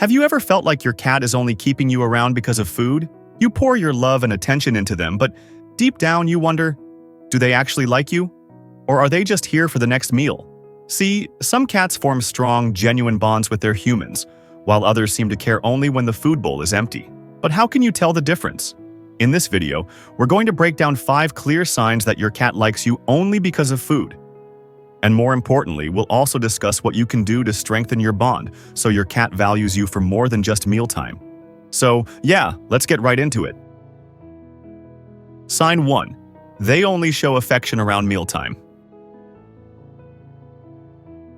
Have you ever felt like your cat is only keeping you around because of food? You pour your love and attention into them, but deep down you wonder, do they actually like you? Or are they just here for the next meal? See, some cats form strong, genuine bonds with their humans, while others seem to care only when the food bowl is empty. But how can you tell the difference? In this video, we're going to break down 5 clear signs that your cat likes you only because of food. And more importantly, we'll also discuss what you can do to strengthen your bond so your cat values you for more than just mealtime. So, yeah, let's get right into it. Sign 1. They only show affection around mealtime.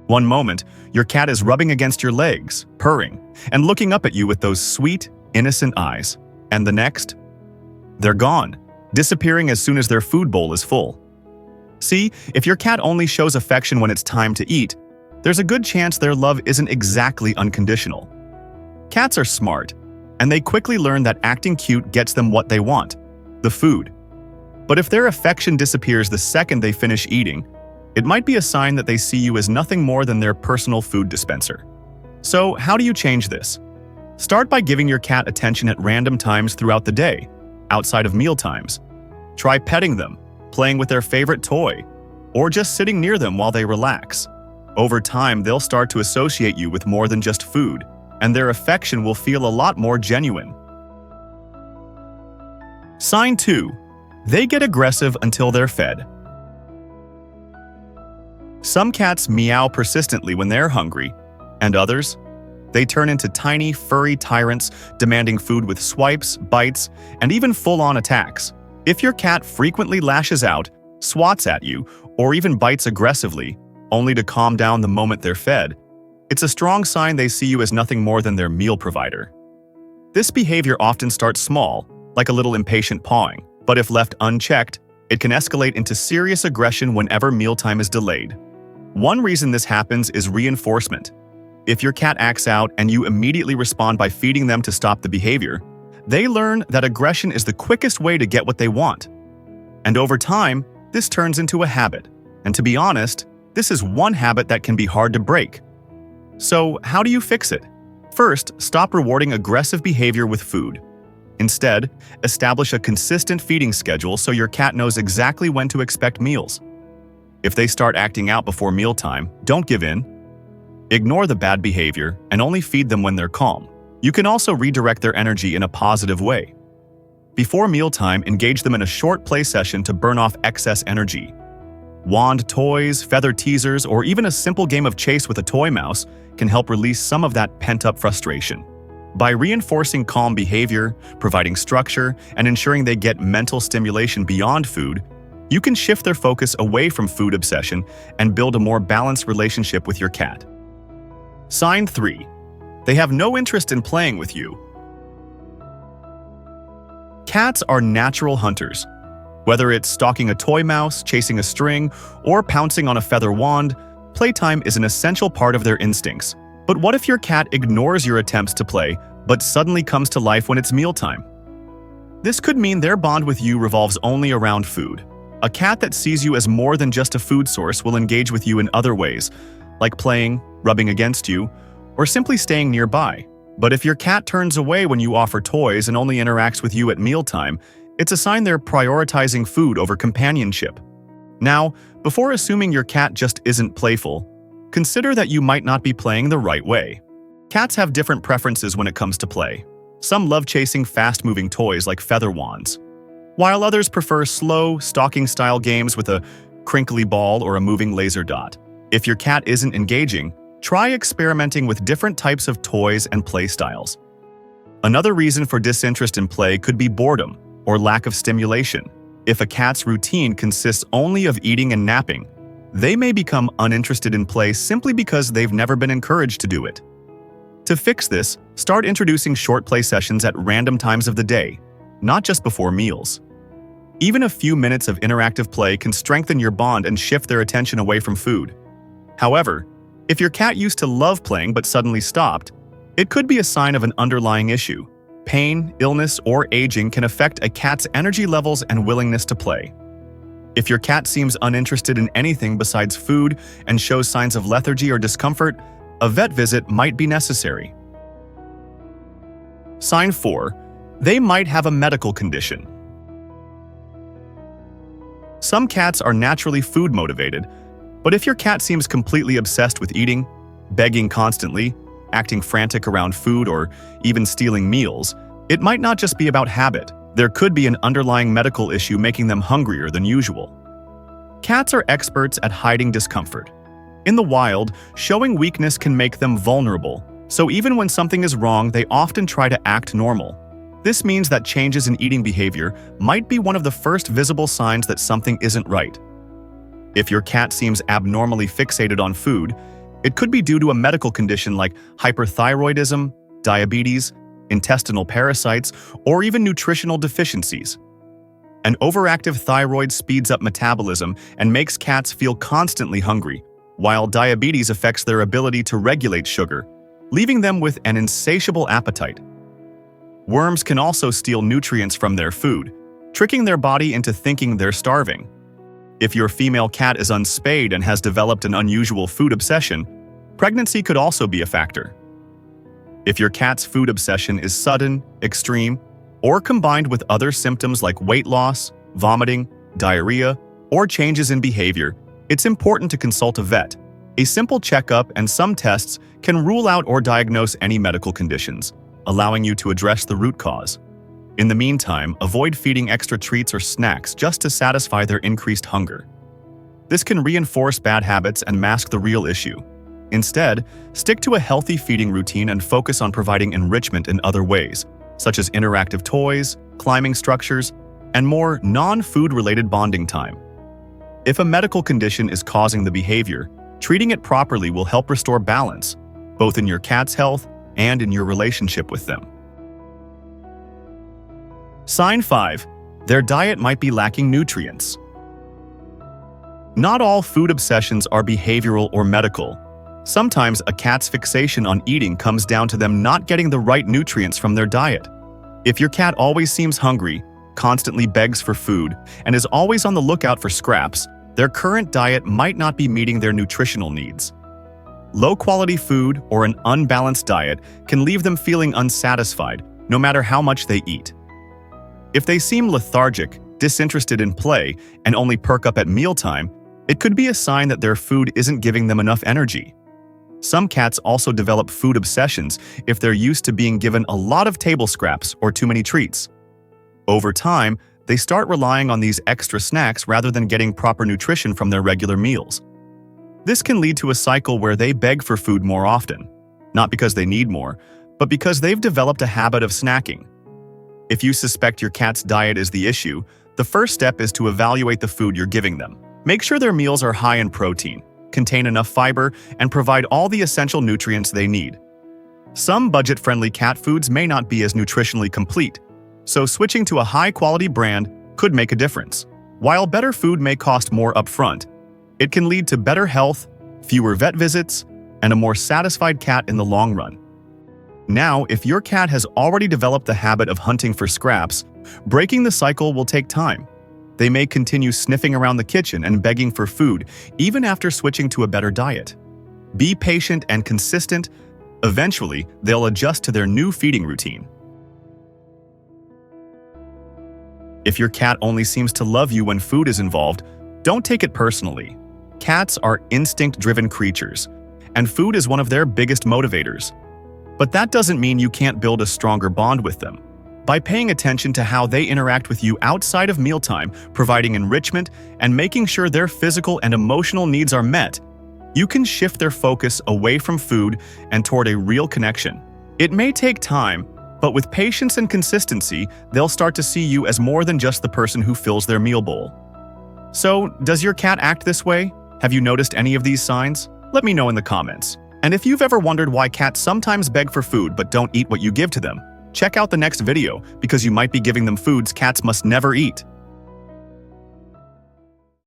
One moment, your cat is rubbing against your legs, purring, and looking up at you with those sweet, innocent eyes. And the next, they're gone, disappearing as soon as their food bowl is full. See, if your cat only shows affection when it's time to eat, there's a good chance their love isn't exactly unconditional. Cats are smart, and they quickly learn that acting cute gets them what they want, the food. But if their affection disappears the second they finish eating, it might be a sign that they see you as nothing more than their personal food dispenser. So, how do you change this? Start by giving your cat attention at random times throughout the day, outside of meal times. Try petting them, playing with their favorite toy, or just sitting near them while they relax. Over time, they'll start to associate you with more than just food, and their affection will feel a lot more genuine. Sign 2. They get aggressive until they're fed. Some cats meow persistently when they're hungry, and others, they turn into tiny, furry tyrants demanding food with swipes, bites, and even full-on attacks. If your cat frequently lashes out, swats at you, or even bites aggressively, only to calm down the moment they're fed, it's a strong sign they see you as nothing more than their meal provider. This behavior often starts small, like a little impatient pawing, but if left unchecked, it can escalate into serious aggression whenever mealtime is delayed. One reason this happens is reinforcement. If your cat acts out and you immediately respond by feeding them to stop the behavior, they learn that aggression is the quickest way to get what they want. And over time, this turns into a habit. And to be honest, this is one habit that can be hard to break. So, how do you fix it? First, stop rewarding aggressive behavior with food. Instead, establish a consistent feeding schedule so your cat knows exactly when to expect meals. If they start acting out before mealtime, don't give in. Ignore the bad behavior and only feed them when they're calm. You can also redirect their energy in a positive way. Before mealtime, engage them in a short play session to burn off excess energy. Wand toys, feather teasers, or even a simple game of chase with a toy mouse can help release some of that pent-up frustration. By reinforcing calm behavior, providing structure, and ensuring they get mental stimulation beyond food, you can shift their focus away from food obsession and build a more balanced relationship with your cat. Sign 3. They have no interest in playing with you. Cats are natural hunters. Whether it's stalking a toy mouse, chasing a string, or pouncing on a feather wand, playtime is an essential part of their instincts. But what if your cat ignores your attempts to play, but suddenly comes to life when it's mealtime? This could mean their bond with you revolves only around food. A cat that sees you as more than just a food source will engage with you in other ways, like playing, rubbing against you, or simply staying nearby. But if your cat turns away when you offer toys and only interacts with you at mealtime, it's a sign they're prioritizing food over companionship. Now, before assuming your cat just isn't playful, consider that you might not be playing the right way. Cats have different preferences when it comes to play. Some love chasing fast-moving toys like feather wands, while others prefer slow, stalking-style games with a crinkly ball or a moving laser dot. If your cat isn't engaging, try experimenting with different types of toys and play styles. Another reason for disinterest in play could be boredom or lack of stimulation. If a cat's routine consists only of eating and napping, they may become uninterested in play simply because they've never been encouraged to do it. To fix this, start introducing short play sessions at random times of the day, not just before meals. Even a few minutes of interactive play can strengthen your bond and shift their attention away from food. However, if your cat used to love playing but suddenly stopped, it could be a sign of an underlying issue. Pain, illness, or aging can affect a cat's energy levels and willingness to play. If your cat seems uninterested in anything besides food and shows signs of lethargy or discomfort, a vet visit might be necessary. Sign 4. They might have a medical condition. Some cats are naturally food motivated, but if your cat seems completely obsessed with eating, begging constantly, acting frantic around food, or even stealing meals, it might not just be about habit. There could be an underlying medical issue making them hungrier than usual. Cats are experts at hiding discomfort. In the wild, showing weakness can make them vulnerable, so even when something is wrong, they often try to act normal. This means that changes in eating behavior might be one of the first visible signs that something isn't right. If your cat seems abnormally fixated on food, it could be due to a medical condition like hyperthyroidism, diabetes, intestinal parasites, or even nutritional deficiencies. An overactive thyroid speeds up metabolism and makes cats feel constantly hungry, while diabetes affects their ability to regulate sugar, leaving them with an insatiable appetite. Worms can also steal nutrients from their food, tricking their body into thinking they're starving. If your female cat is unspayed and has developed an unusual food obsession, pregnancy could also be a factor. If your cat's food obsession is sudden, extreme, or combined with other symptoms like weight loss, vomiting, diarrhea, or changes in behavior, it's important to consult a vet. A simple checkup and some tests can rule out or diagnose any medical conditions, allowing you to address the root cause. In the meantime, avoid feeding extra treats or snacks just to satisfy their increased hunger. This can reinforce bad habits and mask the real issue. Instead, stick to a healthy feeding routine and focus on providing enrichment in other ways, such as interactive toys, climbing structures, and more non-food-related bonding time. If a medical condition is causing the behavior, treating it properly will help restore balance, both in your cat's health and in your relationship with them. Sign 5. Their diet might be lacking nutrients. Not all food obsessions are behavioral or medical. Sometimes a cat's fixation on eating comes down to them not getting the right nutrients from their diet. If your cat always seems hungry, constantly begs for food, and is always on the lookout for scraps, their current diet might not be meeting their nutritional needs. Low-quality food or an unbalanced diet can leave them feeling unsatisfied, no matter how much they eat. If they seem lethargic, disinterested in play, and only perk up at mealtime, it could be a sign that their food isn't giving them enough energy. Some cats also develop food obsessions if they're used to being given a lot of table scraps or too many treats. Over time, they start relying on these extra snacks rather than getting proper nutrition from their regular meals. This can lead to a cycle where they beg for food more often, not because they need more, but because they've developed a habit of snacking. If you suspect your cat's diet is the issue, the first step is to evaluate the food you're giving them. Make sure their meals are high in protein, contain enough fiber, and provide all the essential nutrients they need. Some budget-friendly cat foods may not be as nutritionally complete, so switching to a high-quality brand could make a difference. While better food may cost more upfront, it can lead to better health, fewer vet visits, and a more satisfied cat in the long run. Now, if your cat has already developed the habit of hunting for scraps, breaking the cycle will take time. They may continue sniffing around the kitchen and begging for food, even after switching to a better diet. Be patient and consistent. Eventually, they'll adjust to their new feeding routine. If your cat only seems to love you when food is involved, don't take it personally. Cats are instinct-driven creatures, and food is one of their biggest motivators. But that doesn't mean you can't build a stronger bond with them. By paying attention to how they interact with you outside of mealtime, providing enrichment, and making sure their physical and emotional needs are met, you can shift their focus away from food and toward a real connection. It may take time, but with patience and consistency, they'll start to see you as more than just the person who fills their meal bowl. So, does your cat act this way? Have you noticed any of these signs? Let me know in the comments. And if you've ever wondered why cats sometimes beg for food but don't eat what you give to them, check out the next video because you might be giving them foods cats must never eat.